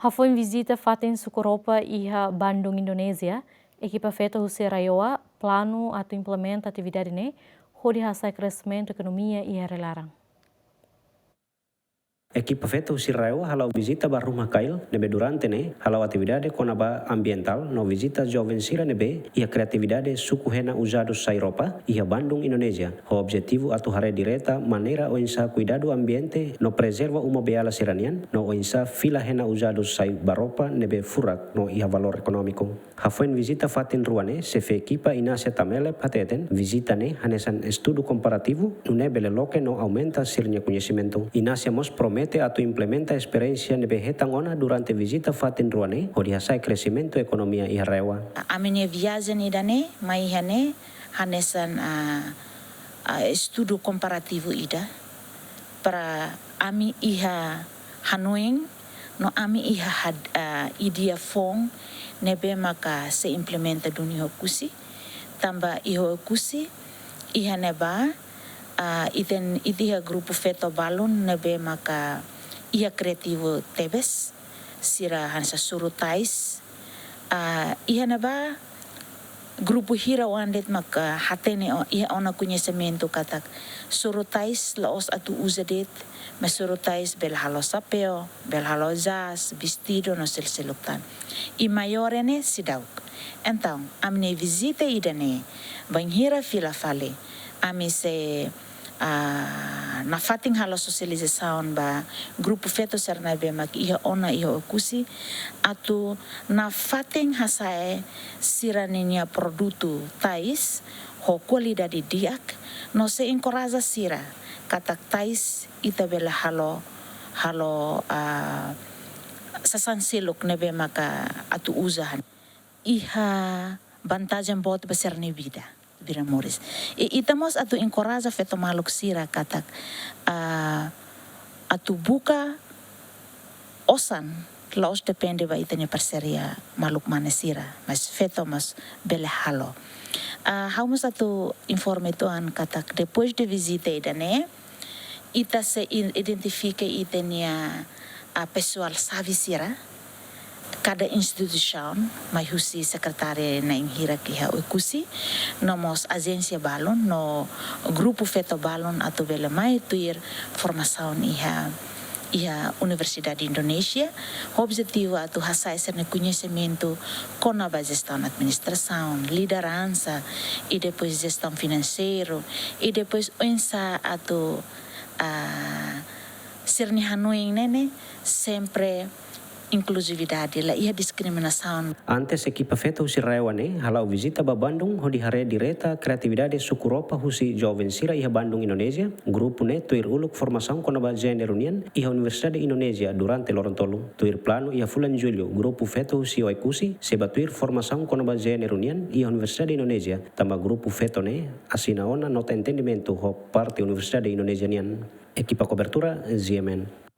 Hafoi visita fatin Sukuropa iha Bandung, Indonesia, equipa feita José Raioa, plano atau implementa atividade ne, hodi hasai crescimento ekonomia iha relarang. Equipa feita Raioa halau visita ba rumah kail nebe durante ne halau atividade konaba ambiental no visita jovem sira nebe ia criatividade suku hena usados sa Europa ia Bandung, Indonesia. Ho objetivo atu hare direta maneira o insa cuidado ambiente no preserva uma beala siranian no o insa fila hena usados sa baropa nebe furak no ia valor econômico. Hafuen visita fatin ruane se fe equipa inasia tamele pateten visita ne hanesan estudo comparativo no nebe loke no aumenta sirnya conhecimento. Inasia mos promete atau implementa experiência nebe hetang ona durante visita fatin ruane o dihasai crescimento ekonomia iha rewa. A minha viagem idane mai hane hanesan estudo comparativo ida para ami iha hanuing no ami iha idia fong nebe maka se implementa dunia kusi tamba iho kusi iha neba iten idia grupo feto balon nebe maka ia kreativo tebes sira hansa surutais iha neba grupo hira wandet maka hatene iha ona conhecimento katak surutais laos atu usadet mas surutais bel halo sapeo bel halo jas vestido no selselutan e maior ne sidauk então amne visita idane banhira fila fale ami se na fating halo socialização ba grupo feto sernabe mak iha ona iha okusi atu na fating hasae siraninya produto tais ho qualidade diak no se encoraja sira katak tais itabela halo sasansilok nebe maka atu usahan iha vantagem bot besar ne vida Biramores. E itamos atu encoraja feto maluk sira katak atu buka osan laos depende ba itanya parceria maluk mana sira mas feto mas bele halo. Haumus atu informe tuan katak depois de visita idane ita se identifica itanya pessoal sabe sira cada instituição, mai husi sekretari na inghira kiha ukusi, nomos agência balon, no grupo feto balon atau bela mai tuir formação iha Universidade Indonesia, objetivo atu hasai serne conhecimento com a gestão administração, liderança e depois gestão financeiro e depois onsa atu serne hanuing nene sempre inclusividade la ia discriminação. Antes equipa feita husi Raioane halau visita ba Bandung ho dihare direta kreatividade Sukuropa husi jovem sira iha Bandung, Indonesia. Grupo ne tuir uluk formação kona ba gênero unian iha Universidade Indonesia durante lorontolu. Tuir plano iha fulan julho grupo feita husi oikusi seba tuir formação kona ba gênero unian iha Universidade Indonesia. Tamba grupo feto ne asina ona nota entendimento ho parte Universidade Indonesianian. Equipa cobertura ZMN.